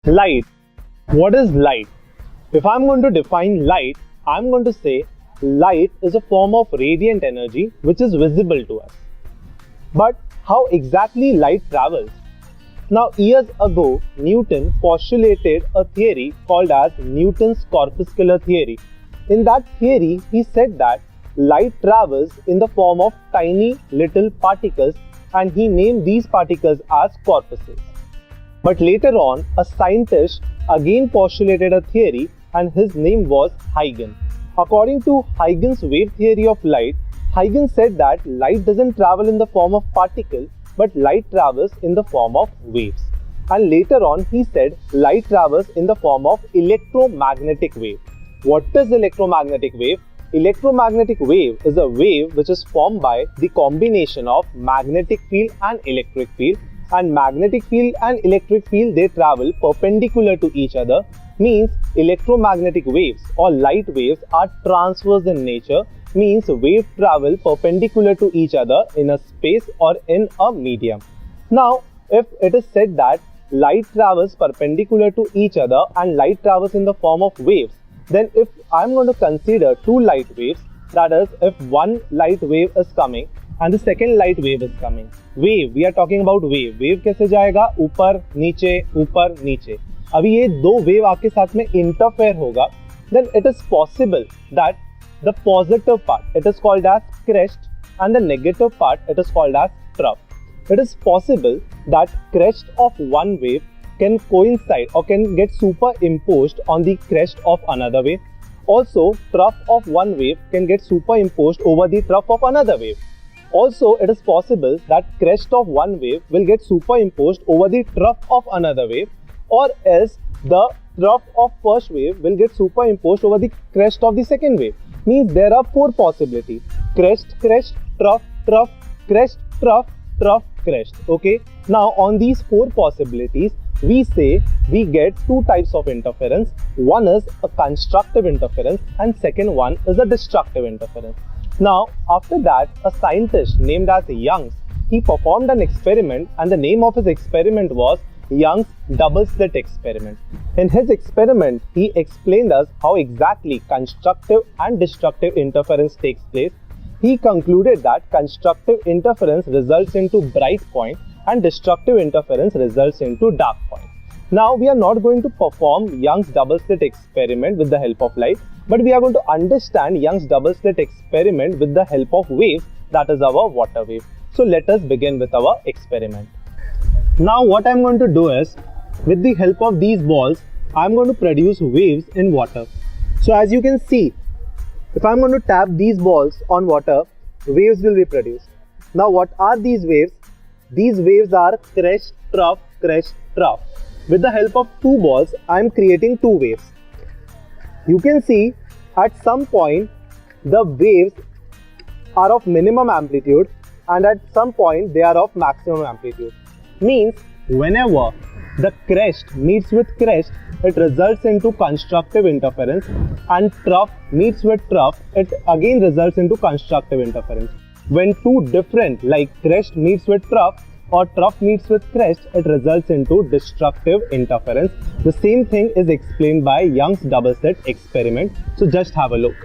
Light. What is light? If I'm going to define light, I'm going to say light is a form of radiant energy which is visible to us. But how exactly light travels? Now, years ago, Newton postulated a theory called as Newton's corpuscular theory. In that theory, he said that light travels in the form of tiny little particles, and he named these particles as corpuscles. But later on, a scientist again postulated a theory, and his name was Huygens. According to Huygens' wave theory of light, Huygens said that light doesn't travel in the form of particle, but light travels in the form of waves. And later on, he said light travels in the form of electromagnetic wave. What is electromagnetic wave? Electromagnetic wave is a wave which is formed by the combination of magnetic field and electric field. And magnetic field and electric field, they travel perpendicular to each other, means electromagnetic waves or light waves are transverse in nature, means wave travel perpendicular to each other in a space or in a medium. Now, if it is said that light travels perpendicular to each other and light travels in the form of waves, then if I'm going to consider two light waves, that is, if one light wave is coming and the second light wave is coming. Wave, we are talking about wave. Wave कैसे जाएगा? ऊपर नीचे. अभी ये दो wave आपके साथ में interfere होगा, then it is possible that the positive part, it is called as crest, and the negative part, it is called as trough. It is possible that crest of one wave can coincide or can get superimposed on the crest of another wave. Also, trough of one wave can get superimposed over the trough of another wave. Also, it is possible that crest of one wave will get superimposed over the trough of another wave, or else the trough of first wave will get superimposed over the crest of the second wave. Means there are four possibilities: crest, trough, crest, trough, crest. Okay. Now, on these four possibilities, we say we get two types of interference. One is a constructive interference, and second one is a destructive interference. Now, after that, a scientist named as Young, he performed an experiment, and the name of his experiment was Young's double slit experiment. In his experiment, he explained us how exactly constructive and destructive interference takes place. He concluded that constructive interference results into bright point and destructive interference results into dark point. Now, we are not going to perform Young's double slit experiment with the help of light, but we are going to understand Young's double slit experiment with the help of waves, that is our water wave. So let us begin with our experiment. Now what I am going to do is, with the help of these balls, I am going to produce waves in water. So as you can see, if I am going to tap these balls on water, waves will be produced. Now what are these waves? These waves are crest, trough, crest, trough. With the help of two balls, I am creating two waves. You can see at some point the waves are of minimum amplitude, and at some point they are of maximum amplitude. Means whenever the crest meets with crest, it results into constructive interference, and trough meets with trough, it again results into constructive interference. When two different, like crest meets with trough or trough meets with crest, it results into destructive interference. The same thing is explained by Young's double slit experiment. So just have a look.